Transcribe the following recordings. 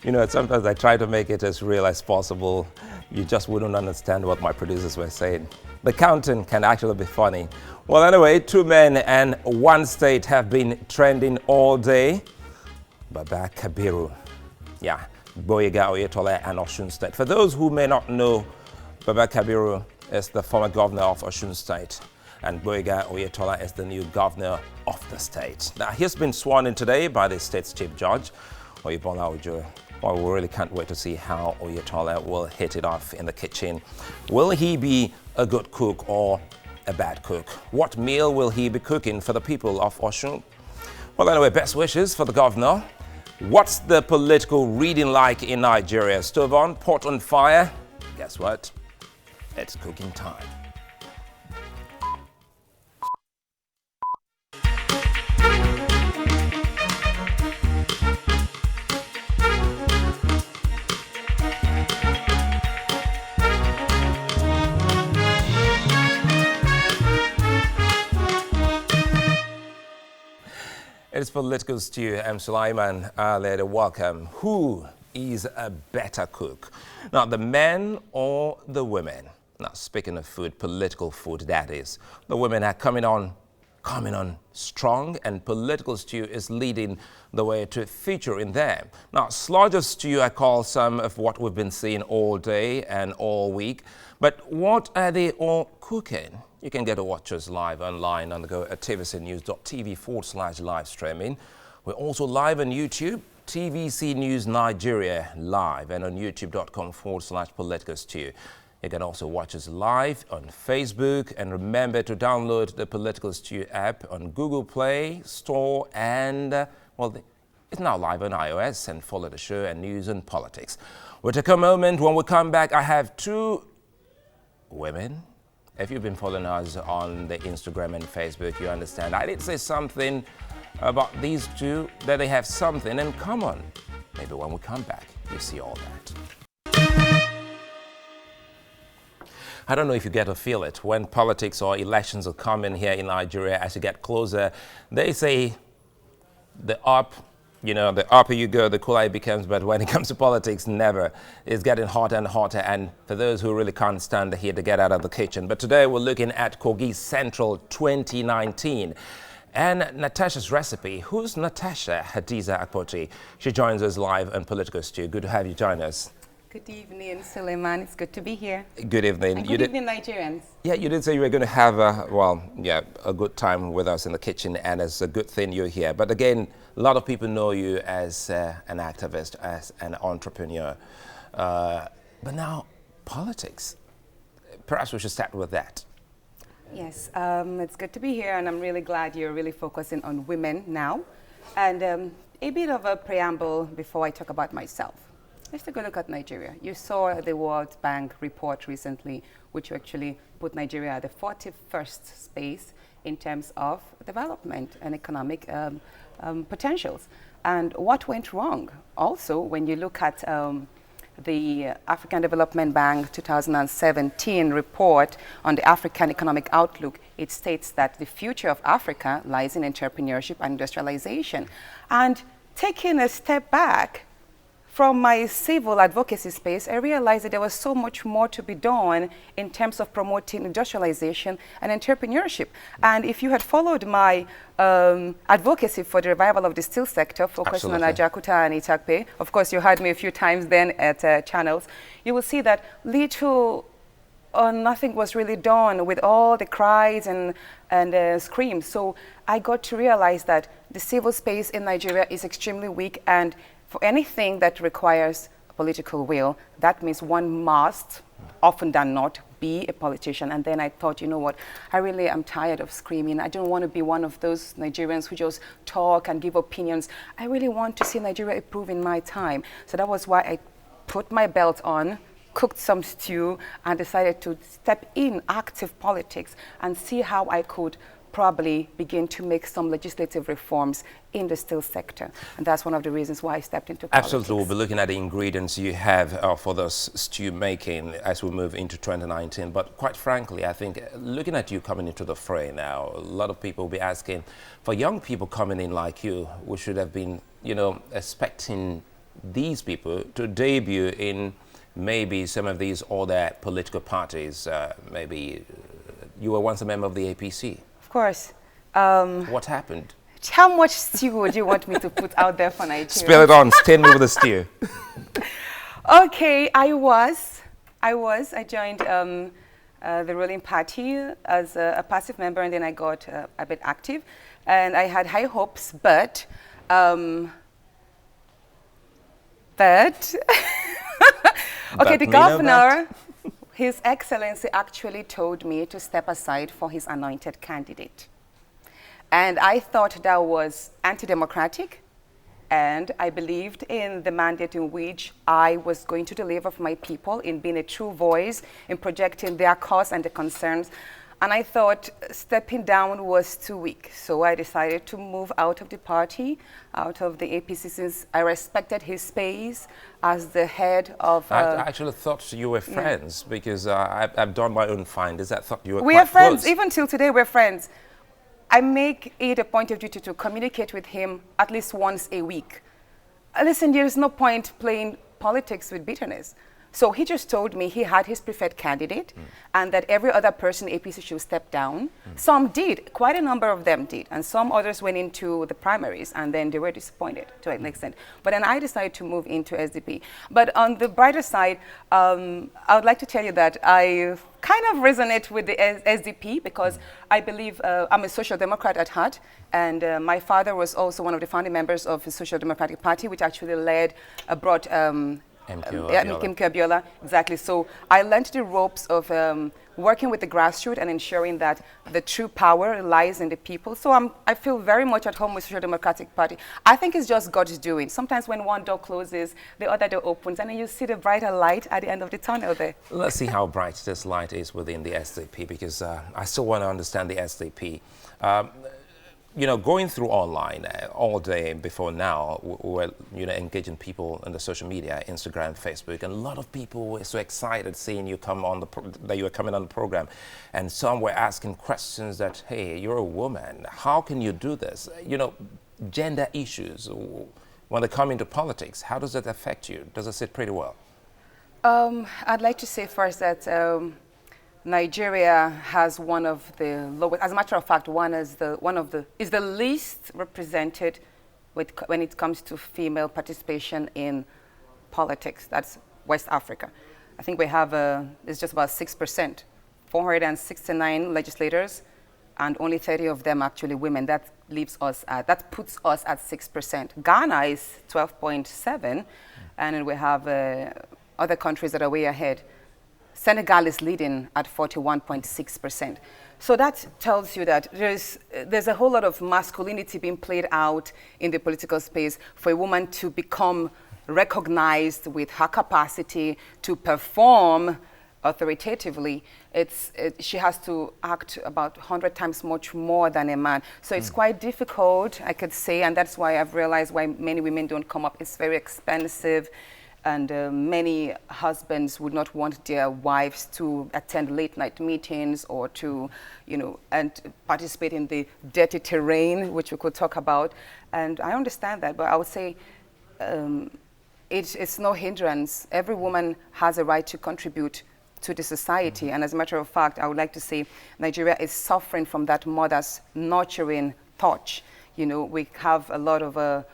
You know, sometimes I try to make it as real as possible. You just wouldn't understand what my producers were saying. The counting can actually be funny. Well, anyway, 2 men and 1 state have been trending all day. Baba Kabiru, yeah, Boyega Oyetola and Osun State. For those who may not know, Baba Kabiru is the former governor of Osun State, and Boyega Oyetola is the new governor of the state. Now, he's been sworn in today by the state's chief judge, Oyebola Ojo. Well, we really can't wait to see how Oyetola will hit it off in the kitchen. Will he be a good cook or a bad cook? What meal will he be cooking for the people of Osun? Well, anyway, best wishes for the governor. What's the political reading like in Nigeria? Stove on, pot on fire? Guess what? It's cooking time. It's Political Stew. I'm Sulaiman Aled. Welcome. Who is a better cook? Now, the men or the women? Now, speaking of food, political food, that is. The women are coming on strong, and Political Stew is leading the way to feature in them. Now, sludge of stew, I call some of what we've been seeing all day and all week. But what are they all cooking? You can get to watch us live online on the go at tvcnews.tv/live streaming. We're also live on YouTube, TVC News Nigeria live, and on youtube.com/political stew. You can also watch us live on Facebook, and remember to download the Political Stew app on Google Play Store, and it's now live on iOS, and follow the show and news and politics. We'll take a moment. When we come back, I have 2 women. If you've been following us on the Instagram and Facebook, you understand. I did say something about these 2, that they have something in common. Maybe when we come back, you see all that. I don't know if you get to feel it. When politics or elections are coming here in Nigeria, as you get closer, they say the upper you go, the cooler it becomes. But when it comes to politics, never. It's getting hotter and hotter. And for those who really can't stand the heat, to get out of the kitchen. But today we're looking at Kogi Central 2019. And Natasha's recipe. Who's Natasha? Hadiza Akpoti. She joins us live on Political Stew. Good to have you join us. Good evening, Suleiman. It's good to be here. Good evening. And good evening, Nigerians. Yeah, you did say you were going to have a good time with us in the kitchen, and it's a good thing you're here. But again, a lot of people know you as an activist, as an entrepreneur. But now, politics. Perhaps we should start with that. Yes, it's good to be here, and I'm really glad you're really focusing on women now. And a bit of a preamble before I talk about myself. Let's take a look at Nigeria. You saw the World Bank report recently, which actually put Nigeria at the 41st space in terms of development and economic potentials. And what went wrong? Also, when you look at the African Development Bank 2017 report on the African economic outlook, it states that the future of Africa lies in entrepreneurship and industrialization. And taking a step back, from my civil advocacy space, I realized that there was so much more to be done in terms of promoting industrialization and entrepreneurship. And if you had followed my advocacy for the revival of the steel sector, focusing on Ajaokuta and Itakpe, of course you heard me a few times then at channels, you will see that little or nothing was really done with all the cries and screams. So I got to realize that the civil space in Nigeria is extremely weak, and for anything that requires a political will, that means one must, often than not, be a politician. And then I thought, you know what, I really am tired of screaming. I don't want to be one of those Nigerians who just talk and give opinions. I really want to see Nigeria improve in my time. So that was why I put my belt on, cooked some stew, and decided to step in active politics and see how I could probably begin to make some legislative reforms in the steel sector. And that's one of the reasons why I stepped into politics. Absolutely. We'll be looking at the ingredients you have for this stew making as we move into 2019. But quite frankly, I think looking at you coming into the fray now, a lot of people will be asking, for young people coming in like you, we should have been, expecting these people to debut in maybe some of these other political parties? Maybe you were once a member of the APC. Of course. What happened? How much stew would you want me to put out there for Nigeria? Spill it on, stain me with the stew. Okay, I joined the ruling party as a passive member, and then I got a bit active, and I had high hopes, but okay, the governor, His Excellency, actually told me to step aside for his anointed candidate. And I thought that was anti-democratic, and I believed in the mandate in which I was going to deliver for my people, in being a true voice, in projecting their cause and the concerns. And I thought stepping down was too weak. So I decided to move out of the party, out of the APC, since I respected his space as the head of... I actually thought you were friends, because I've done my own findings. I thought you were We quite are friends. close. Even till today, we're friends. I make it a point of duty to communicate with him at least once a week. Listen, there is no point playing politics with bitterness. So he just told me he had his preferred candidate and that every other person in APC should step down. Some did, quite a number of them did, and some others went into the primaries, and then they were disappointed to an extent. But then I decided to move into SDP. But on the brighter side, I would like to tell you that I kind of resonate with the SDP, because I believe I'm a social democrat at heart, and my father was also one of the founding members of the Social Democratic Party, which actually brought MK Abiola, exactly. So I learned the ropes of working with the grassroots and ensuring that the true power lies in the people. So I feel very much at home with Social Democratic Party. I think it's just God's doing. Sometimes when one door closes, the other door opens, and then you see the brighter light at the end of the tunnel there. Let's see how bright this light is within the SDP, because I still want to understand the SDP. You know, going through online all day before now, we were, engaging people on the social media, Instagram, Facebook, and a lot of people were so excited seeing you come on that you were coming on the program, and some were asking questions that, hey, you're a woman, how can you do this? You know, gender issues when they come into politics, how does that affect you? Does it sit pretty well? I'd like to say first that Nigeria has one of the lowest, as a matter of fact, is the least represented when it comes to female participation in politics. That's West Africa. I think we have, it's just about 6%, 469 legislators, and only 30 of them actually women. That puts us at 6%. Ghana is 12.7, and then we have other countries that are way ahead. Senegal is leading at 41.6%. So that tells you that there's a whole lot of masculinity being played out in the political space for a woman to become recognized with her capacity to perform authoritatively. She has to act about 100 times much more than a man. So it's quite difficult, I could say, and that's why I've realized why many women don't come up. It's very expensive. And many husbands would not want their wives to attend late night meetings or to, and participate in the dirty terrain, which we could talk about. And I understand that, but I would say it's no hindrance. Every woman has a right to contribute to the society. And as a matter of fact, I would like to say Nigeria is suffering from that mother's nurturing touch. We have a lot of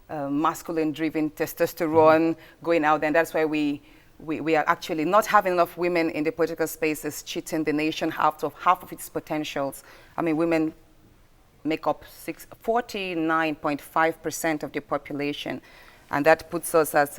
masculine-driven testosterone going out there, and that's why we are actually not having enough women in the political space. Is cheating the nation half of its potentials. I mean, women make up 49.5% of the population, and that puts us at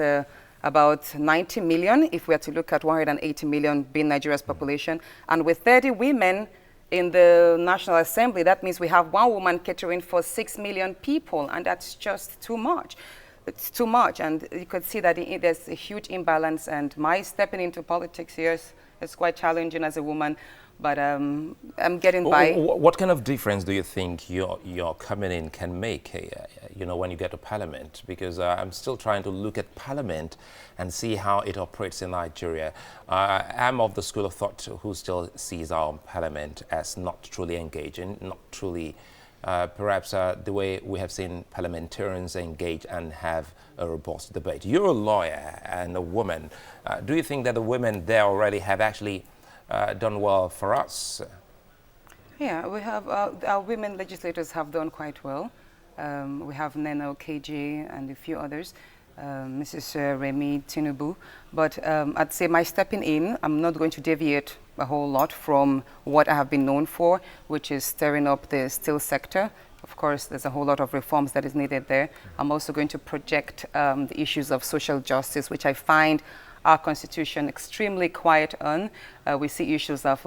about 90 million if we are to look at 180 million being Nigeria's population. And with 30 women in the National Assembly, that means we have one woman catering for 6 million people, and that's just too much. It's too much, and you could see that there's a huge imbalance, and my stepping into politics here is quite challenging as a woman, but I'm getting by. What kind of difference do you think your coming in can make, when you get to Parliament? Because I'm still trying to look at Parliament and see how it operates in Nigeria. I'm of the school of thought who still sees our Parliament as not truly engaging, not truly perhaps the way we have seen parliamentarians engage and have a robust debate. You're a lawyer and a woman. Do you think that the women there already have actually done well for us? Yeah, we have, our women legislators have done quite well. We have Nena KJ and a few others, Mrs. Remi Tinubu. But I'd say my stepping in, I'm not going to deviate a whole lot from what I have been known for, which is stirring up the steel sector. Of course, there's a whole lot of reforms that is needed there. I'm also going to project the issues of social justice, which I find our constitution extremely quiet on. We see issues of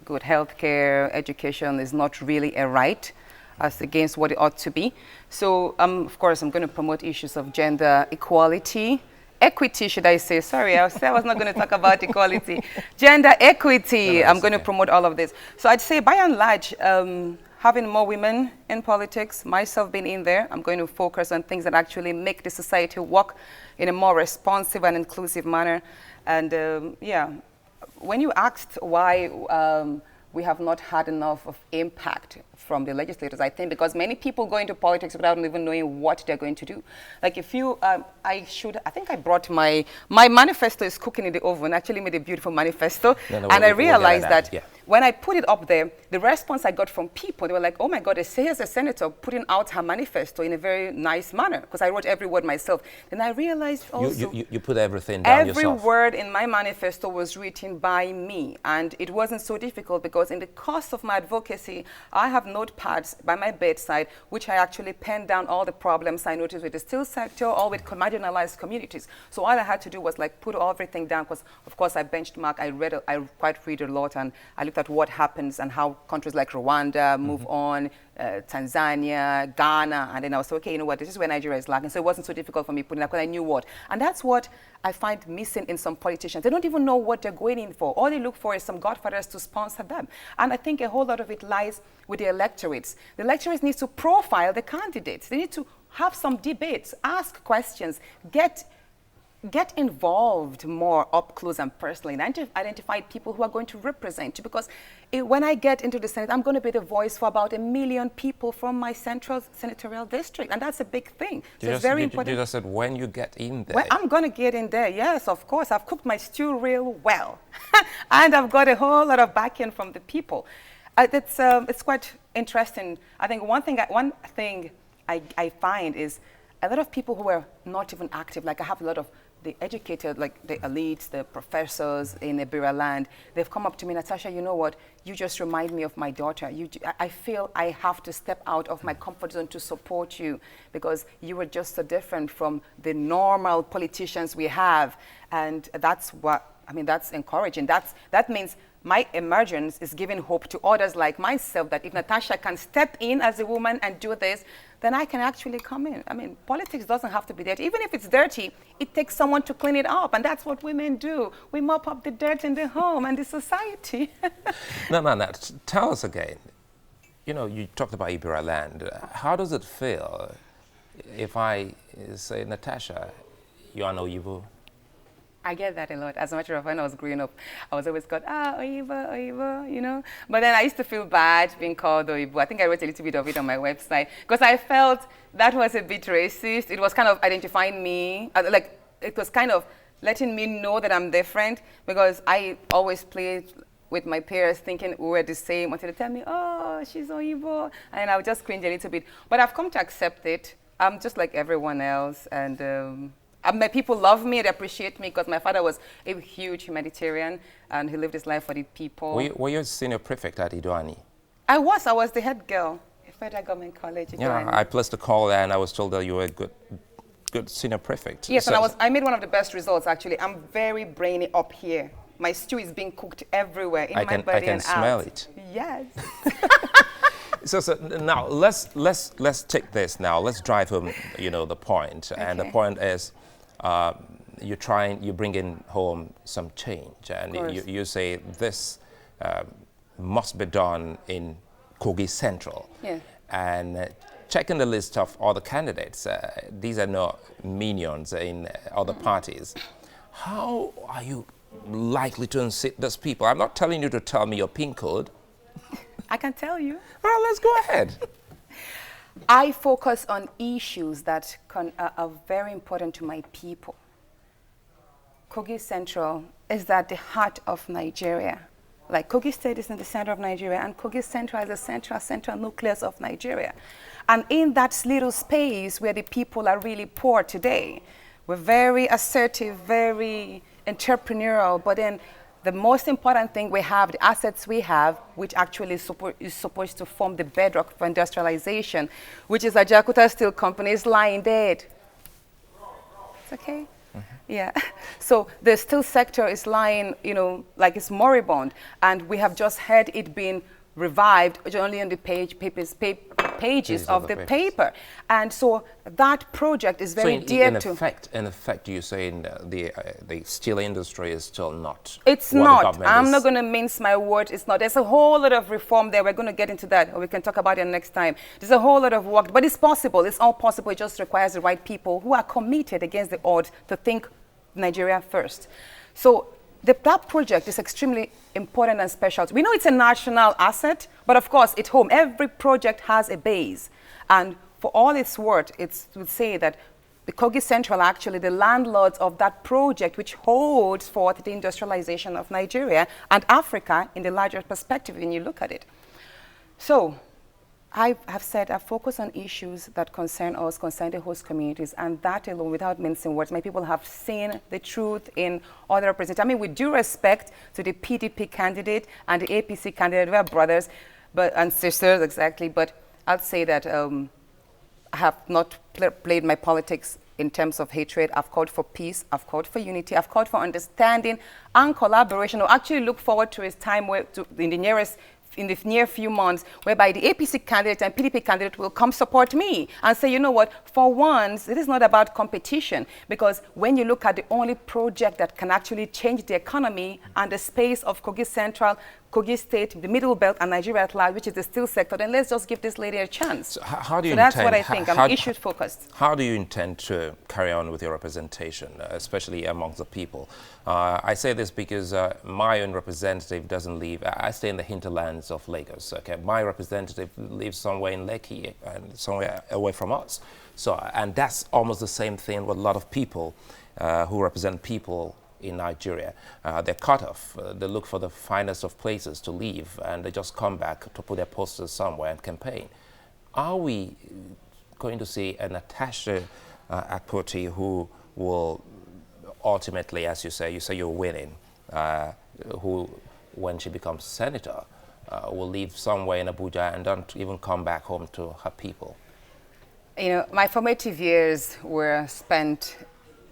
good health care, education is not really a right as against what it ought to be. So, of course, I'm going to promote issues of gender equality, equity, should I say? Sorry, I was not going to talk about equality. Gender equity, no, I'm going to promote all of this. So I'd say, by and large, having more women in politics, myself being in there, I'm going to focus on things that actually make the society work in a more responsive and inclusive manner. And yeah, when you asked why we have not had enough of impact from the legislators, I think because many people go into politics without even knowing what they're going to do. Like if you, I think I brought my manifesto is cooking in the oven, actually made a beautiful manifesto. And I realized that when I put it up there, the response I got from people, they were like, oh my God, here's a senator putting out her manifesto in a very nice manner, because I wrote every word myself. Then I realized also— You put everything down yourself. Every word in my manifesto was written by me, and it wasn't so difficult because in the course of my advocacy, I have notepads by my bedside, which I actually penned down all the problems I noticed with the steel sector or with marginalized communities. So all I had to do was like put everything down, because of course I benchmark, I quite read a lot, and I looked at what happens and how countries like Rwanda move on, Tanzania, Ghana, and then I was okay, you know what, this is where Nigeria is lacking. So it wasn't so difficult for me putting that, because I knew what. And that's what I find missing in some politicians. They don't even know what they're going in for. All they look for is some godfathers to sponsor them. And I think a whole lot of it lies with the electorates. The electorates need to profile the candidates. They need to have some debates, ask questions, get involved more up close and personally, and identify people who are going to represent you. Because when I get into the Senate, I'm going to be the voice for about 1 million people from my central senatorial district, and that's a big thing. So it's very important. You just said when you get in there. Well, I'm going to get in there, yes, of course. I've cooked my stew real well, and I've got a whole lot of backing from the people. It's quite interesting. I think one thing I find is a lot of people who are not even active, like I have a lot of the educated, like the elites, the professors in Ibira land, they've come up to me, Natasha, you know what, you just remind me of my daughter. I feel I have to step out of my comfort zone to support you, because you were just so different from the normal politicians we have. And that's what, I mean, that's encouraging. That means my emergence is giving hope to others like myself, that if Natasha can step in as a woman and do this, then I can actually come in. I mean, politics doesn't have to be dirty. Even if it's dirty, it takes someone to clean it up, and that's what women do. We mop up the dirt in the home and the society. No. Tell us again. You know, you talked about Ibira land. How does it feel if I say, Natasha, you are no evil? I get that a lot. As a matter of fact, when I was growing up, I was always called, Oyibo, you know. But then I used to feel bad being called Oyibo. I think I wrote a little bit of it on my website, because I felt that was a bit racist. It was kind of identifying me, like it was kind of letting me know that I'm different, because I always played with my peers thinking we were the same until they tell me, oh, she's Oyibo. And I would just cringe a little bit. But I've come to accept it. I'm just like everyone else. And my people love me, they appreciate me, because my father was a huge humanitarian and he lived his life for the people. Were you a senior prefect at Idoani? I was the head girl at Federal Government College. Idoani. Yeah, I placed a call there and I was told that you were a good senior prefect. Yes, so, and I made one of the best results actually. I'm very brainy up here. My stew is being cooked everywhere in my body and out. I can smell it. Yes. So now let's take this now. Let's drive home, you know, the point. Okay. And the point is, you're bringing home some change, and you say this must be done in Kogi Central. Yeah. And checking the list of all the candidates, these are not minions in other parties. How are you likely to unseat those people? I'm not telling you to tell me your PIN code. I can tell you. Well, let's go ahead. I focus on issues that are very important to my people. Kogi Central is at the heart of Nigeria. Like Kogi State is in the center of Nigeria, and Kogi Central is the central nucleus of Nigeria. And in that little space where the people are really poor today, we're very assertive, very entrepreneurial, but then the most important thing we have, the assets we have, which actually is supposed to form the bedrock for industrialization, which is Ajaokuta Steel Company, is lying dead. It's okay? Yeah. So the steel sector is lying, like it's moribund, and we have just heard it being revived only on the pages of the paper. And so that project is very dear to... In effect, you're saying the steel industry is still not... It's not. I'm not going to mince my words. It's not. There's a whole lot of reform there. We're going to get into that, or we can talk about it next time. There's a whole lot of work, but it's possible. It's all possible. It just requires the right people who are committed against the odds to think Nigeria first. So that project is extremely important and special. We know it's a national asset, but of course, it's home. Every project has a base. And for all its worth, it would say that the Kogi Central are actually the landlords of that project, which holds forth the industrialization of Nigeria and Africa in the larger perspective when you look at it. So I have said I focus on issues that concern us, concern the host communities, and that alone, without mincing words, my people have seen the truth in other representatives. I mean, with due respect to the PDP candidate and the APC candidate, we are brothers and sisters, exactly, but I'll say that I have not played my politics in terms of hatred. I've called for peace, I've called for unity, I've called for understanding and collaboration. I actually look forward to a time where, in the near few months, whereby the APC candidate and PDP candidate will come support me and say, you know what, for once, it is not about competition, because when you look at the only project that can actually change the economy and the space of Kogi Central, Kogi State, the Middle Belt, and Nigeria at large, which is the steel sector, then let's just give this lady a chance. So how do you that's what I think. I'm issue-focused. How do you intend to carry on with your representation, especially amongst the people? I say this because my own representative doesn't live. I stay in the hinterlands of Lagos. Okay, my representative lives somewhere in Lekki and somewhere away from us. So, and that's almost the same thing with a lot of people who represent people in Nigeria. They're cut off. They look for the finest of places to live, and they just come back to put their posters somewhere and campaign. Are we going to see a Natasha Akpoti who will ultimately, as you say you're winning, who, when she becomes senator, will live somewhere in Abuja and don't even come back home to her people? You know, my formative years were spent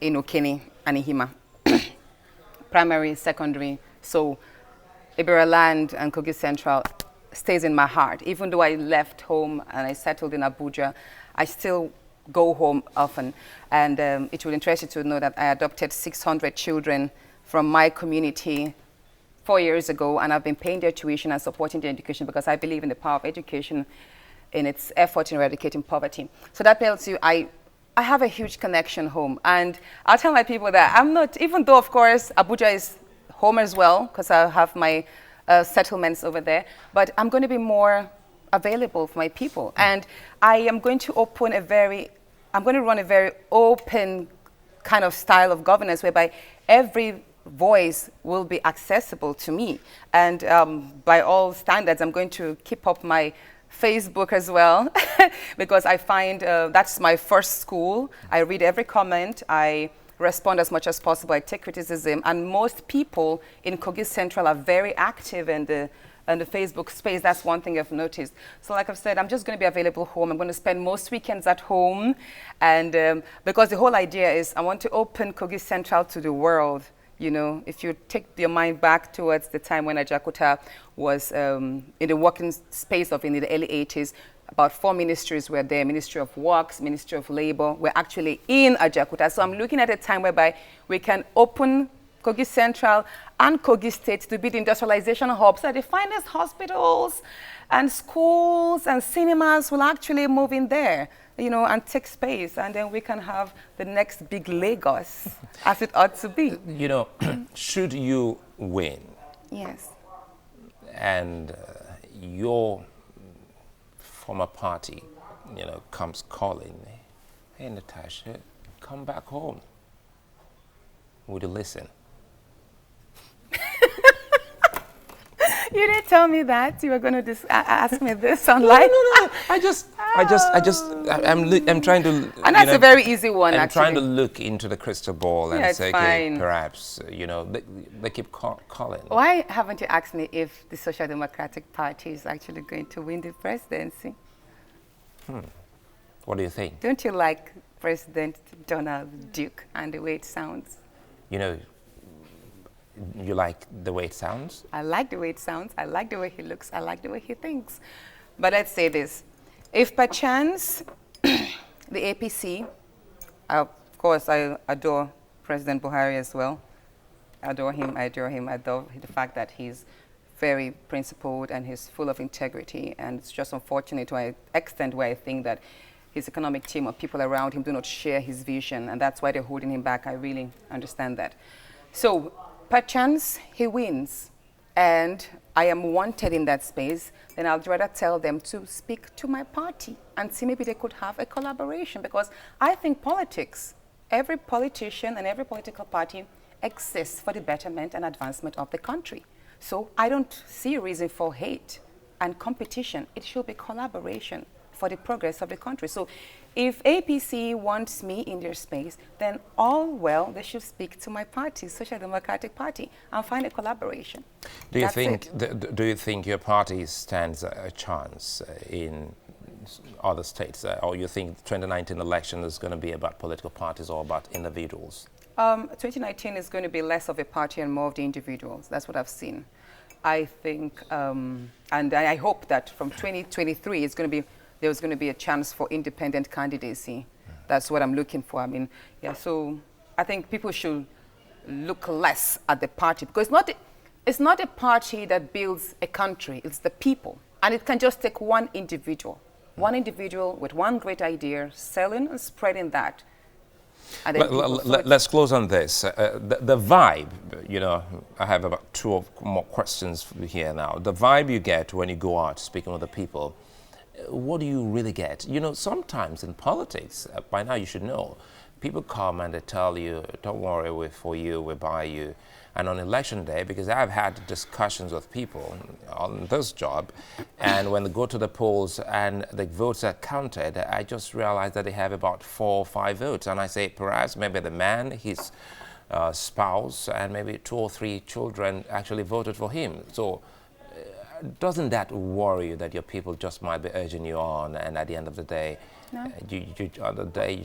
in Okene and Ihima. Primary, secondary, so Ibera Land and Kogi Central stays in my heart. Even though I left home and I settled in Abuja, I still go home often. And it will interest you to know that I adopted 600 children from my community 4 years ago, and I've been paying their tuition and supporting their education because I believe in the power of education in its effort in eradicating poverty. So that tells you I have a huge connection home, and I'll tell my people that I'm not, even though of course Abuja is home as well, because I have my settlements over there, but I'm going to be more available for my people. And I am going to run a very open kind of style of governance whereby every voice will be accessible to me. And by all standards, I'm going to keep up my Facebook as well, because I find that's my first school. I read every comment, I respond as much as possible, I take criticism, and most people in Kogi Central are very active in the Facebook space. That's one thing I've noticed. So like I've said, I'm just going to be available home. I'm going to spend most weekends at home, and because the whole idea is I want to open Kogi Central to the world. You know, if you take your mind back towards the time when Ajaokuta was in the working space of in the early 80s, about 4 ministries were there. Ministry of Works, Ministry of Labor were actually in Ajaokuta. So I'm looking at a time whereby we can open Kogi Central and Kogi State to be the industrialization hub. So the finest hospitals and schools and cinemas will actually move in there, you know, and take space, and then we can have the next big Lagos, as it ought to be. You know, should you win, yes, and your former party, comes calling, hey, Natasha, come back home, would you listen? You didn't tell me that. You were going to ask me this online. No. I'm trying to. And that's a very easy one, I'm actually. trying to look into the crystal ball and say, okay, fine. perhaps, they keep calling. Why haven't you asked me if the Social Democratic Party is actually going to win the presidency? What do you think? Don't you like President Donald Duke and the way it sounds? You like the way it sounds? I like the way it sounds. I like the way he looks. I like the way he thinks. But let's say this. If perchance the APC, of course, I adore President Buhari as well. I adore him. I adore the fact that he's very principled and he's full of integrity. And it's just unfortunate to an extent where I think that his economic team or people around him do not share his vision. And that's why they're holding him back. I really understand that. So perchance he wins and I am wanted in that space, then I'd rather tell them to speak to my party and see maybe they could have a collaboration, because I think politics, every politician and every political party exists for the betterment and advancement of the country. So I don't see a reason for hate and competition. It should be collaboration for the progress of the country. So if APC wants me in their space, then all well, they should speak to my party, Social Democratic Party, and find a collaboration. Do you think your party stands a chance in other states, or you think the 2019 election is going to be about political parties or about individuals? 2019 is going to be less of a party and more of the individuals. That's what I've seen. I think, and I hope that from 2023, there's going to be a chance for independent candidacy. That's what I'm looking for. I mean, yeah, so I think people should look less at the party, because it's not a party that builds a country, it's the people. And it can just take one individual with one great idea, selling and spreading that. And then let's close on this. The vibe, I have about two or more questions here now. The vibe you get when you go out speaking with the people, what do you really get? Sometimes in politics, by now you should know, people come and they tell you, don't worry, we're for you, we're by you. And on election day, because I've had discussions with people on this job, and when they go to the polls and the votes are counted, I just realize that they have about 4 or 5 votes. And I say, perhaps maybe the man, his spouse, and maybe 2 or 3 children actually voted for him. So doesn't that worry you that your people just might be urging you on, and at the end of the day, you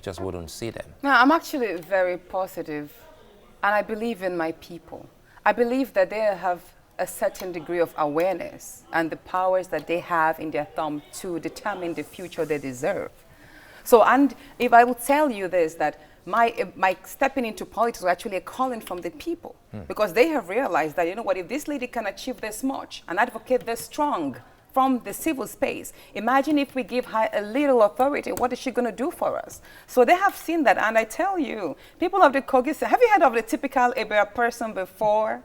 just wouldn't see them? No, I'm actually very positive, and I believe in my people. I believe that they have a certain degree of awareness and the powers that they have in their thumb to determine the future they deserve. So, and if I would tell you this, that my stepping into politics was actually a calling from the people, because they have realized that, if this lady can achieve this much and advocate this strong from the civil space, imagine if we give her a little authority, what is she going to do for us? So they have seen that, and I tell you, people of the Kogi, have you heard of the typical Ibera person before?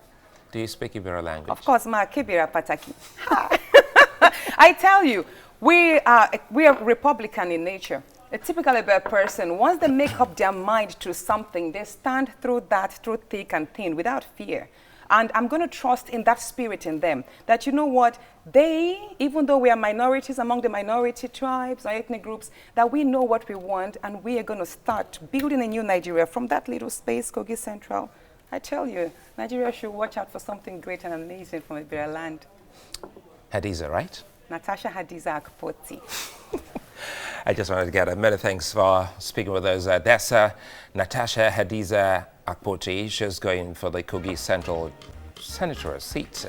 Do you speak Ibera language? Of course, ma Kibira Pataki. I tell you, we are Republican in nature. A typical Ibera person, once they make up their mind to something, they stand through that, through thick and thin, without fear. And I'm going to trust in that spirit in them, that even though we are minorities among the minority tribes or ethnic groups, that we know what we want, and we are going to start building a new Nigeria from that little space, Kogi Central. I tell you, Nigeria should watch out for something great and amazing from Ibera land. Hadiza, right? Natasha Hadiza Akpoti. I just wanted to get many thanks for speaking with us. That's Natasha Hadiza Akpoti. She's going for the Kogi Central senatorial seat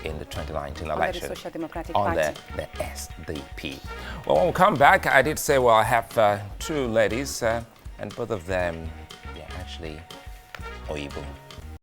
in the 2019 election. Under the Social Democratic Party. The SDP. Well, when we come back, I did say, I have 2 ladies, and both of them, actually, Oyibo.